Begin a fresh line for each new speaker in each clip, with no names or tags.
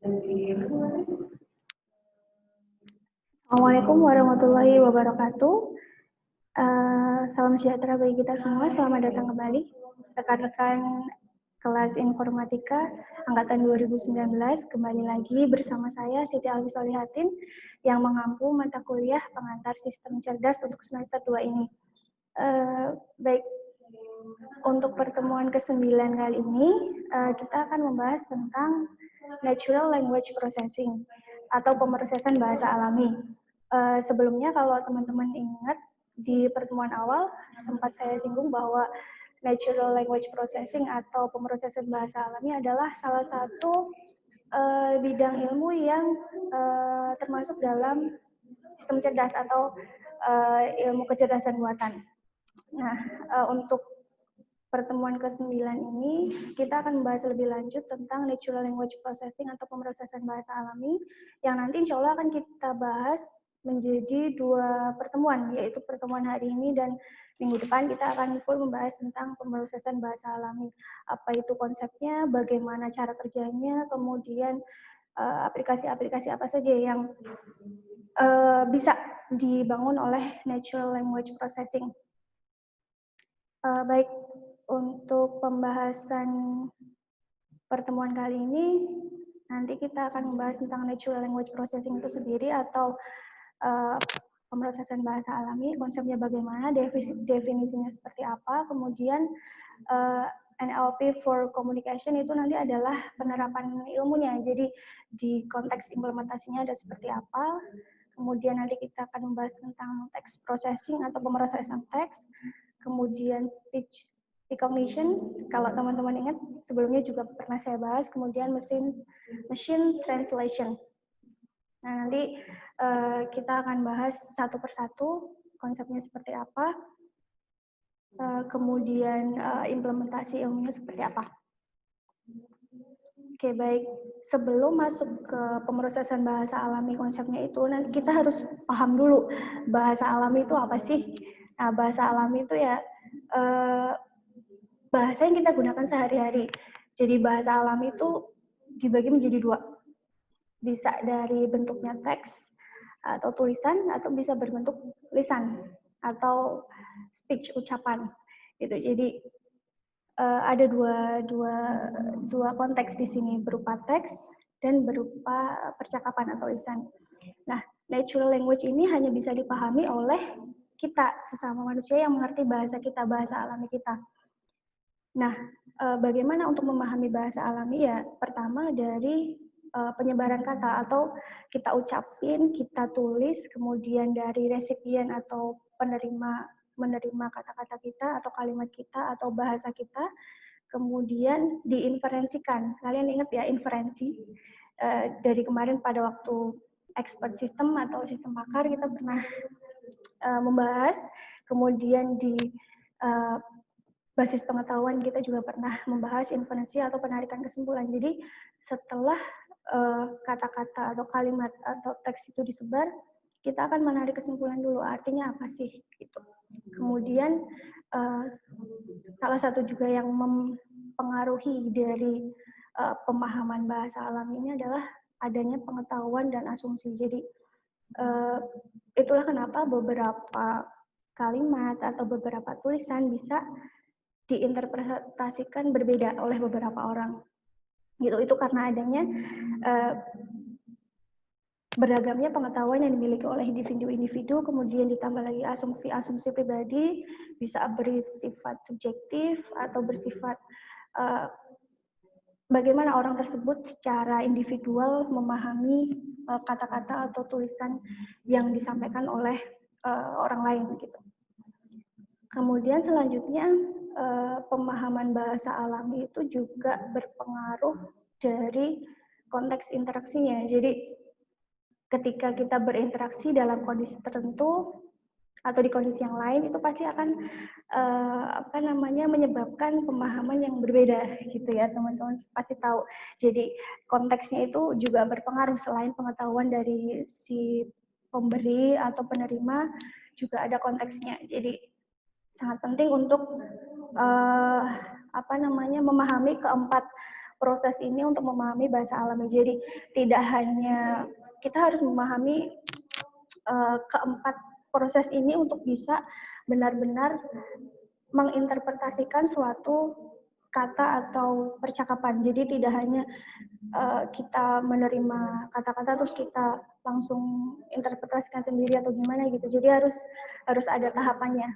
Assalamualaikum warahmatullahi wabarakatuh. Salam sejahtera bagi kita semua. Selamat datang kembali rekan-rekan kelas informatika angkatan 2019. Kembali lagi bersama saya Siti Alwi Solihatin yang mengampu mata kuliah pengantar sistem cerdas untuk semester 2 ini. Baik, untuk pertemuan ke-9 kali ini kita akan membahas tentang Natural Language Processing atau pemrosesan bahasa alami. Sebelumnya kalau teman-teman ingat di pertemuan awal sempat saya singgung bahwa Natural Language Processing atau pemrosesan bahasa alami adalah salah satu bidang ilmu yang termasuk dalam sistem cerdas atau ilmu kecerdasan buatan. Nah, untuk pertemuan ke-9 ini, kita akan membahas lebih lanjut tentang Natural Language Processing atau pemrosesan bahasa alami, yang nanti insya Allah akan kita bahas menjadi 2 pertemuan, yaitu pertemuan hari ini dan minggu depan kita akan full membahas tentang pemrosesan bahasa alami. Apa itu konsepnya, bagaimana cara kerjanya, kemudian aplikasi-aplikasi apa saja yang bisa dibangun oleh Natural Language Processing. Baik, untuk pembahasan pertemuan kali ini, nanti kita akan membahas tentang Natural Language Processing itu sendiri atau pemrosesan bahasa alami, konsepnya bagaimana, definisinya seperti apa, kemudian NLP for Communication itu nanti adalah penerapan ilmunya, jadi di konteks implementasinya ada seperti apa, kemudian nanti kita akan membahas tentang text processing atau pemrosesan teks, kemudian speech recognition, kalau teman-teman ingat sebelumnya juga pernah saya bahas, kemudian machine translation. Nah, nanti kita akan bahas satu persatu konsepnya seperti apa, kemudian implementasi ilmunya seperti apa. Oke, baik. Sebelum masuk ke pemrosesan bahasa alami konsepnya itu, nanti kita harus paham dulu bahasa alami itu apa sih. Nah, bahasa alami itu ya bahasa yang kita gunakan sehari-hari. Jadi bahasa alami itu dibagi menjadi 2. Bisa dari bentuknya teks atau tulisan, atau bisa berbentuk lisan atau speech, ucapan. Gitu. Jadi ada dua konteks di sini, berupa teks dan berupa percakapan atau lisan. Nah, natural language ini hanya bisa dipahami oleh kita, sesama manusia yang mengerti bahasa kita, bahasa alami kita. Nah, bagaimana untuk memahami bahasa alami ya? Pertama dari penyebaran kata atau kita ucapin, kita tulis, kemudian dari resipien atau penerima menerima kata-kata kita atau kalimat kita atau bahasa kita, kemudian diinferensikan. Kalian ingat ya inferensi? Dari kemarin pada waktu expert system atau sistem pakar kita pernah membahas, kemudian di basis pengetahuan kita juga pernah membahas inferensi atau penarikan kesimpulan. Jadi setelah kata-kata atau kalimat atau teks itu disebar, kita akan menarik kesimpulan dulu, artinya apa sih gitu. Kemudian salah satu juga yang mempengaruhi dari pemahaman bahasa alami ini adalah adanya pengetahuan dan asumsi. Jadi itulah kenapa beberapa kalimat atau beberapa tulisan bisa diinterpretasikan berbeda oleh beberapa orang. Gitu, itu karena adanya beragamnya pengetahuan yang dimiliki oleh individu-individu, kemudian ditambah lagi asumsi-asumsi pribadi, bisa bersifat subjektif atau bersifat bagaimana orang tersebut secara individual memahami kata-kata atau tulisan yang disampaikan oleh orang lain gitu. Kemudian selanjutnya pemahaman bahasa alami itu juga berpengaruh dari konteks interaksinya. Jadi ketika kita berinteraksi dalam kondisi tertentu atau di kondisi yang lain itu pasti akan menyebabkan pemahaman yang berbeda gitu ya, teman-teman pasti tahu. Jadi konteksnya itu juga berpengaruh, selain pengetahuan dari si pemberi atau penerima juga ada konteksnya. Jadi sangat penting untuk memahami keempat proses ini untuk memahami bahasa alami. Jadi tidak hanya kita harus memahami keempat proses ini untuk bisa benar-benar menginterpretasikan suatu kata atau percakapan. Jadi tidak hanya kita menerima kata-kata terus kita langsung interpretasikan sendiri atau gimana gitu. Jadi harus ada tahapannya.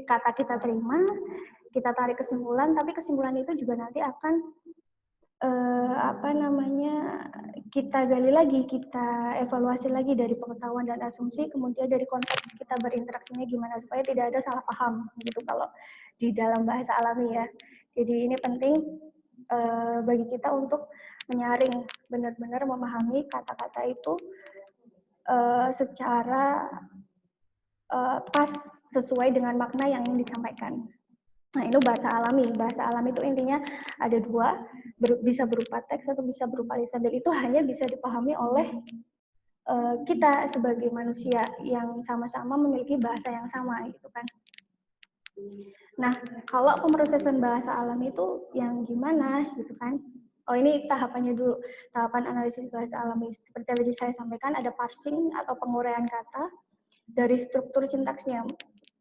Kata kita terima, kita tarik kesimpulan, tapi kesimpulan itu juga nanti akan kita gali lagi, kita evaluasi lagi dari pengetahuan dan asumsi, kemudian dari konteks kita berinteraksinya gimana supaya tidak ada salah paham gitu kalau di dalam bahasa alami ya. Jadi ini penting bagi kita untuk menyaring, benar-benar memahami kata-kata itu secara pas sesuai dengan makna yang ingin disampaikan. Nah, itu bahasa alami. Bahasa alami itu intinya ada dua, bisa berupa teks atau bisa berupa lisan. Dan itu hanya bisa dipahami oleh kita sebagai manusia yang sama-sama memiliki bahasa yang sama, gitu kan. Nah, kalau pemrosesan bahasa alami itu yang gimana, gitu kan? Oh, ini tahapannya dulu. Tahapan analisis bahasa alami. Seperti yang tadi saya sampaikan, ada parsing atau penguraian kata dari struktur sintaksnya.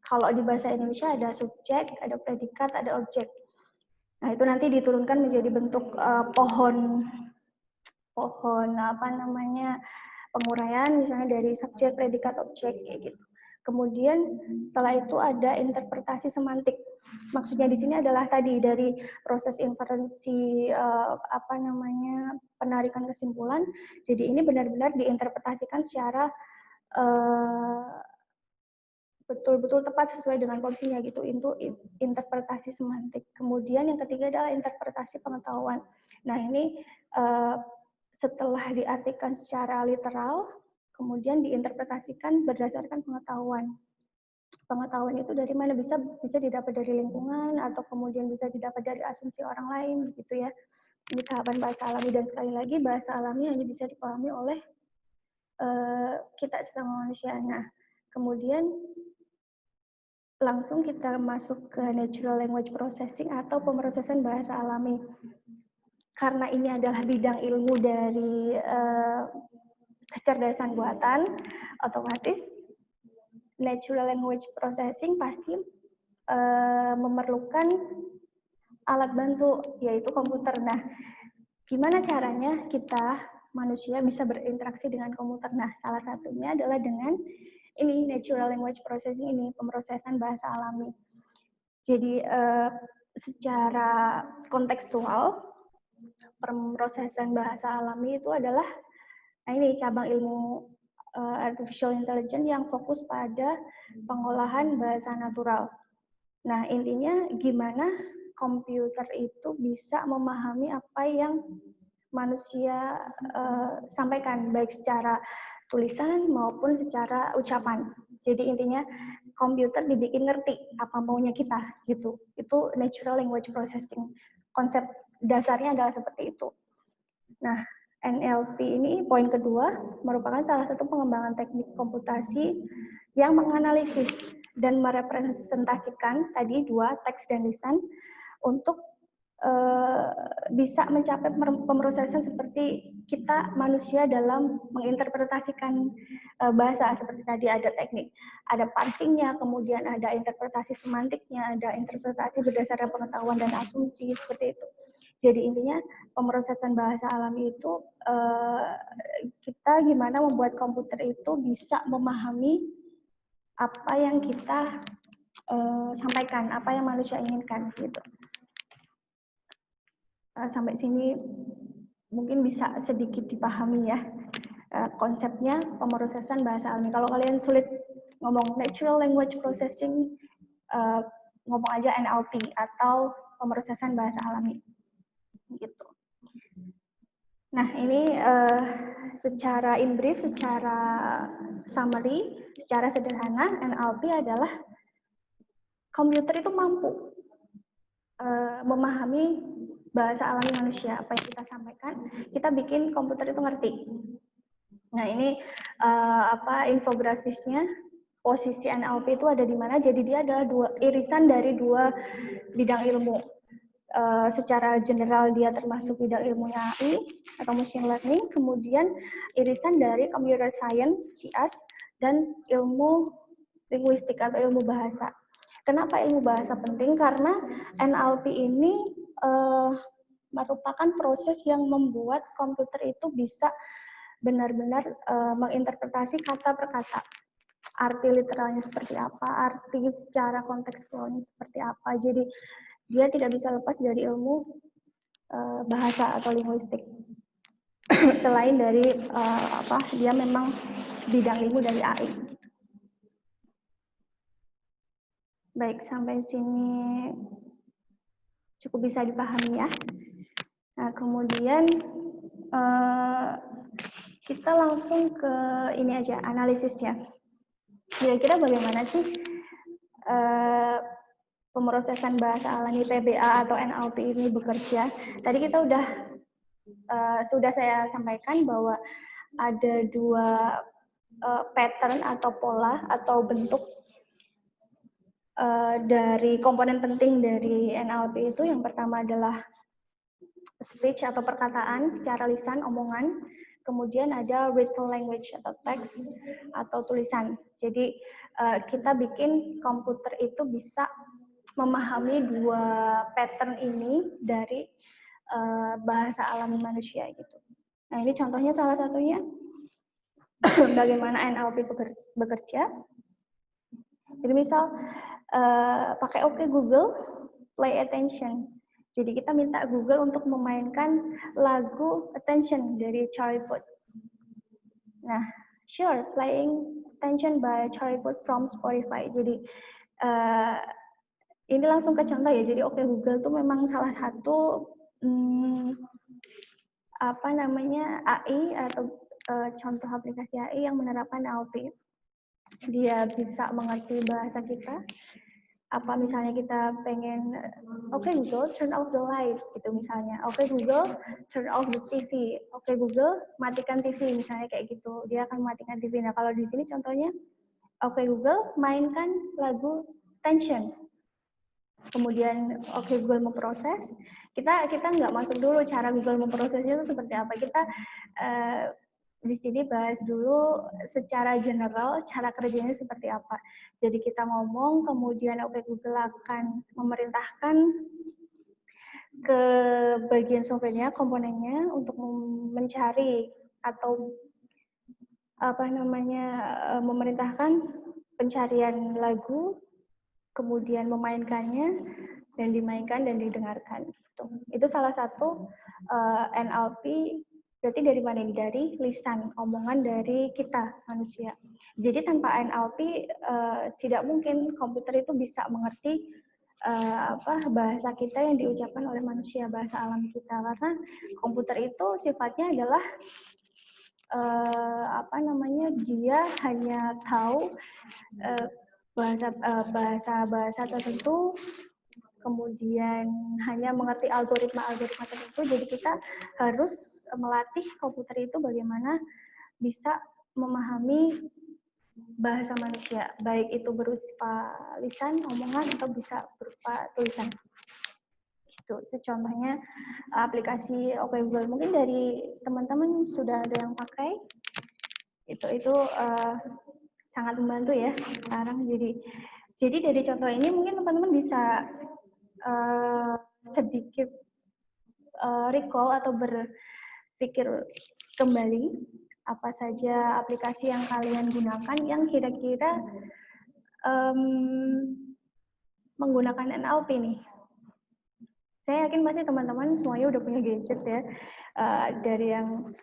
Kalau di bahasa Indonesia ada subjek, ada predikat, ada objek. Nah, itu nanti diturunkan menjadi bentuk pohon penguraian, misalnya dari subjek, predikat, objek kayak gitu. Kemudian setelah itu ada interpretasi semantik. Maksudnya di sini adalah tadi dari proses inferensi penarikan kesimpulan. Jadi ini benar-benar diinterpretasikan secara betul-betul tepat sesuai dengan porsinya gitu. Itu interpretasi semantik. Kemudian yang ketiga adalah interpretasi pengetahuan. Nah, ini setelah diartikan secara literal, kemudian diinterpretasikan berdasarkan pengetahuan. Pengetahuan itu dari mana? Bisa didapat dari lingkungan atau kemudian bisa didapat dari asumsi orang lain gitu ya. Ini tahapan bahasa alami, dan sekali lagi bahasa alami hanya bisa dipahami oleh kita sesama manusia. Nah, kemudian langsung kita masuk ke natural language processing atau pemrosesan bahasa alami. Karena ini adalah bidang ilmu dari kecerdasan buatan, otomatis natural language processing pasti memerlukan alat bantu, yaitu komputer. Nah, gimana caranya kita manusia bisa berinteraksi dengan komputer? Nah, salah satunya adalah dengan ini natural language processing ini, pemrosesan bahasa alami. Jadi secara kontekstual pemrosesan bahasa alami itu adalah ini cabang ilmu artificial intelligence yang fokus pada pengolahan bahasa natural. Nah, intinya gimana komputer itu bisa memahami apa yang manusia sampaikan, baik secara tulisan maupun secara ucapan. Jadi intinya komputer dibikin ngerti apa maunya kita gitu. Itu natural language processing. Konsep dasarnya adalah seperti itu. Nah, NLP ini poin kedua merupakan salah satu pengembangan teknik komputasi yang menganalisis dan merepresentasikan tadi dua, teks dan lisan, untuk bisa mencapai pemrosesan seperti kita manusia dalam menginterpretasikan bahasa. Seperti tadi ada teknik, ada parsingnya, kemudian ada interpretasi semantiknya, ada interpretasi berdasarkan pengetahuan dan asumsi, seperti itu. Jadi intinya pemrosesan bahasa alami itu kita gimana membuat komputer itu bisa memahami apa yang kita sampaikan, apa yang manusia inginkan gitu. Sampai sini mungkin bisa sedikit dipahami ya konsepnya pemrosesan bahasa alami. Kalau kalian sulit ngomong natural language processing, ngomong aja NLP atau pemrosesan bahasa alami gitu. Nah, ini secara in brief, secara summary, secara sederhana, NLP adalah komputer itu mampu memahami bahasa alami manusia, apa yang kita sampaikan, kita bikin komputer itu ngerti. Nah, ini infografisnya, posisi NLP itu ada di mana. Jadi dia adalah irisan dari dua bidang ilmu. secara general dia termasuk bidang ilmunya AI atau machine learning, kemudian irisan dari computer science, CS, dan ilmu linguistik atau ilmu bahasa. Kenapa ilmu bahasa penting? Karena NLP ini merupakan proses yang membuat komputer itu bisa benar-benar menginterpretasi kata per kata. Arti literalnya seperti apa, arti secara kontekstualnya seperti apa. Jadi dia tidak bisa lepas dari ilmu bahasa atau linguistik. Selain dari dia memang bidang ilmu dari AI. Baik, sampai sini cukup bisa dipahami ya. Nah, kemudian kita langsung ke ini aja, analisisnya. Kira-kira bagaimana sih pemrosesan bahasa alami PBA atau NLP ini bekerja? Tadi kita sudah saya sampaikan bahwa ada dua pattern atau pola atau bentuk dari komponen penting dari NLP itu. Yang pertama adalah speech atau perkataan secara lisan, omongan. Kemudian ada written language atau teks atau tulisan. Jadi kita bikin komputer itu bisa memahami dua pattern ini dari bahasa alami manusia gitu. Nah, ini contohnya salah satunya bagaimana NLP bekerja. Jadi misal pakai OK Google, play attention. Jadi kita minta Google untuk memainkan lagu Attention dari Charlie Puth. Nah, sure, playing Attention by Charlie Puth from Spotify. Jadi ini langsung ke contoh ya. Jadi OK Google itu memang salah satu AI atau contoh aplikasi AI yang menerapkan NLP. Dia bisa mengerti bahasa kita. Apa misalnya kita pengen, oke Google, turn off the light, gitu misalnya. Oke Google, turn off the TV. Oke Google, matikan TV, misalnya kayak gitu. Dia akan matikan TV. Nah, kalau di sini contohnya, oke Google, mainkan lagu Tension. Kemudian oke Google memproses. Kita nggak masuk dulu cara Google memprosesnya itu seperti apa. Kita di sini bahas dulu secara general cara kerjanya seperti apa. Jadi kita ngomong, kemudian OK Google akan memerintahkan ke bagian softwarenya, komponennya untuk mencari atau memerintahkan pencarian lagu, kemudian memainkannya dan dimainkan dan didengarkan. Itu salah satu NLP. Berarti dari mana ini? Dari lisan, omongan dari kita, manusia. Jadi tanpa NLP, tidak mungkin komputer itu bisa mengerti bahasa kita yang diucapkan oleh manusia, bahasa alam kita. Karena komputer itu sifatnya adalah dia hanya tahu bahasa tertentu, kemudian hanya mengerti algoritma tertentu. Jadi kita harus melatih komputer itu bagaimana bisa memahami bahasa manusia, baik itu berupa lisan, omongan, atau bisa berupa tulisan. Itu contohnya aplikasi OK Google. Mungkin dari teman-teman sudah ada yang pakai. Itu sangat membantu ya sekarang. Jadi dari contoh ini mungkin teman-teman bisa sedikit recall atau berpikir kembali apa saja aplikasi yang kalian gunakan yang kira-kira menggunakan NLP nih. Saya yakin pasti teman-teman semuanya udah punya gadget ya, dari yang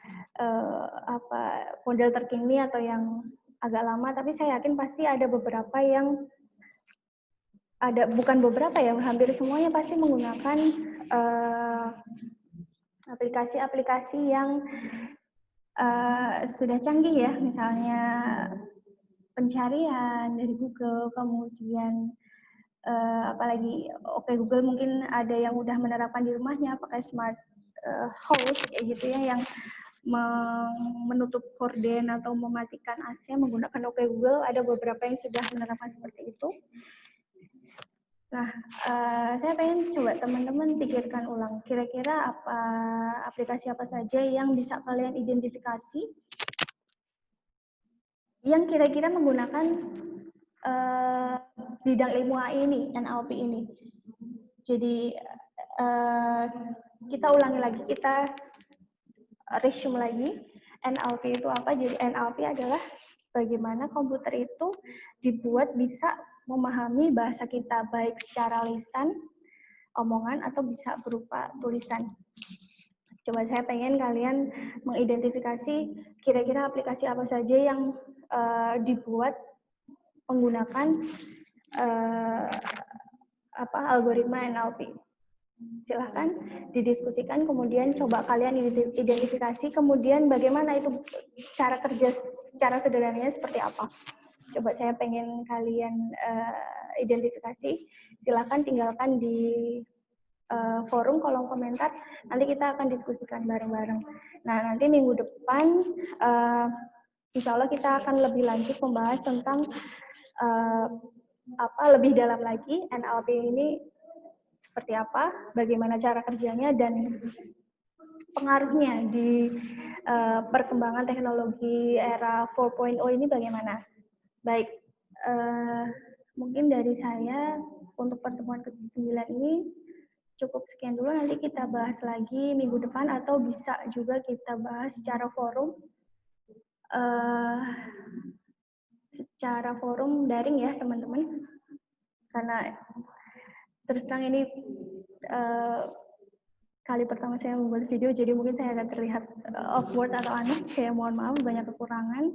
model terkini atau yang agak lama, tapi saya yakin pasti ada beberapa yang hampir semuanya pasti menggunakan aplikasi-aplikasi yang sudah canggih ya, misalnya pencarian dari Google, kemudian apalagi OK Google mungkin ada yang udah menerapkan di rumahnya pakai smart house kayak gitu ya, yang menutup horden atau mematikan AC menggunakan OK Google. Ada beberapa yang sudah menerapkan seperti itu. Nah, saya pengen coba teman-teman pikirkan ulang, kira-kira aplikasi apa saja yang bisa kalian identifikasi yang kira-kira menggunakan bidang ilmu AI ini, NLP ini. Jadi kita ulangi lagi, kita resume lagi, NLP itu apa? Jadi NLP adalah bagaimana komputer itu dibuat bisa memahami bahasa kita, baik secara lisan, omongan, atau bisa berupa tulisan. Coba saya pengen kalian mengidentifikasi kira-kira aplikasi apa saja yang dibuat menggunakan algoritma NLP. Silahkan didiskusikan, kemudian coba kalian identifikasi, kemudian bagaimana itu cara kerja secara sederhananya seperti apa. Coba saya pengen kalian identifikasi, silahkan tinggalkan di forum kolom komentar, nanti kita akan diskusikan bareng-bareng. Nah, nanti minggu depan, insya Allah kita akan lebih lanjut membahas tentang lebih dalam lagi NLP ini seperti apa, bagaimana cara kerjanya, dan pengaruhnya di perkembangan teknologi era 4.0 ini bagaimana. Baik, mungkin dari saya untuk pertemuan ke-9 ini cukup sekian dulu, nanti kita bahas lagi minggu depan atau bisa juga kita bahas secara forum daring ya teman-teman, karena terus terang ini kali pertama saya membuat video, jadi mungkin saya akan terlihat awkward atau aneh, saya mohon maaf, banyak kekurangan.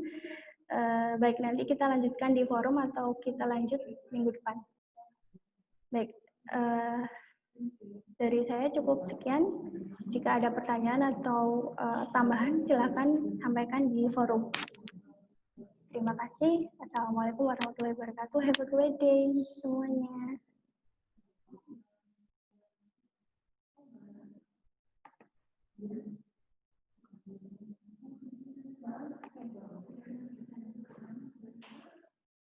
Baik, nanti kita lanjutkan di forum atau kita lanjut minggu depan. Baik, dari saya cukup sekian. Jika ada pertanyaan atau tambahan, silakan sampaikan di forum. Terima kasih. Assalamualaikum warahmatullahi wabarakatuh. Have a great day semuanya.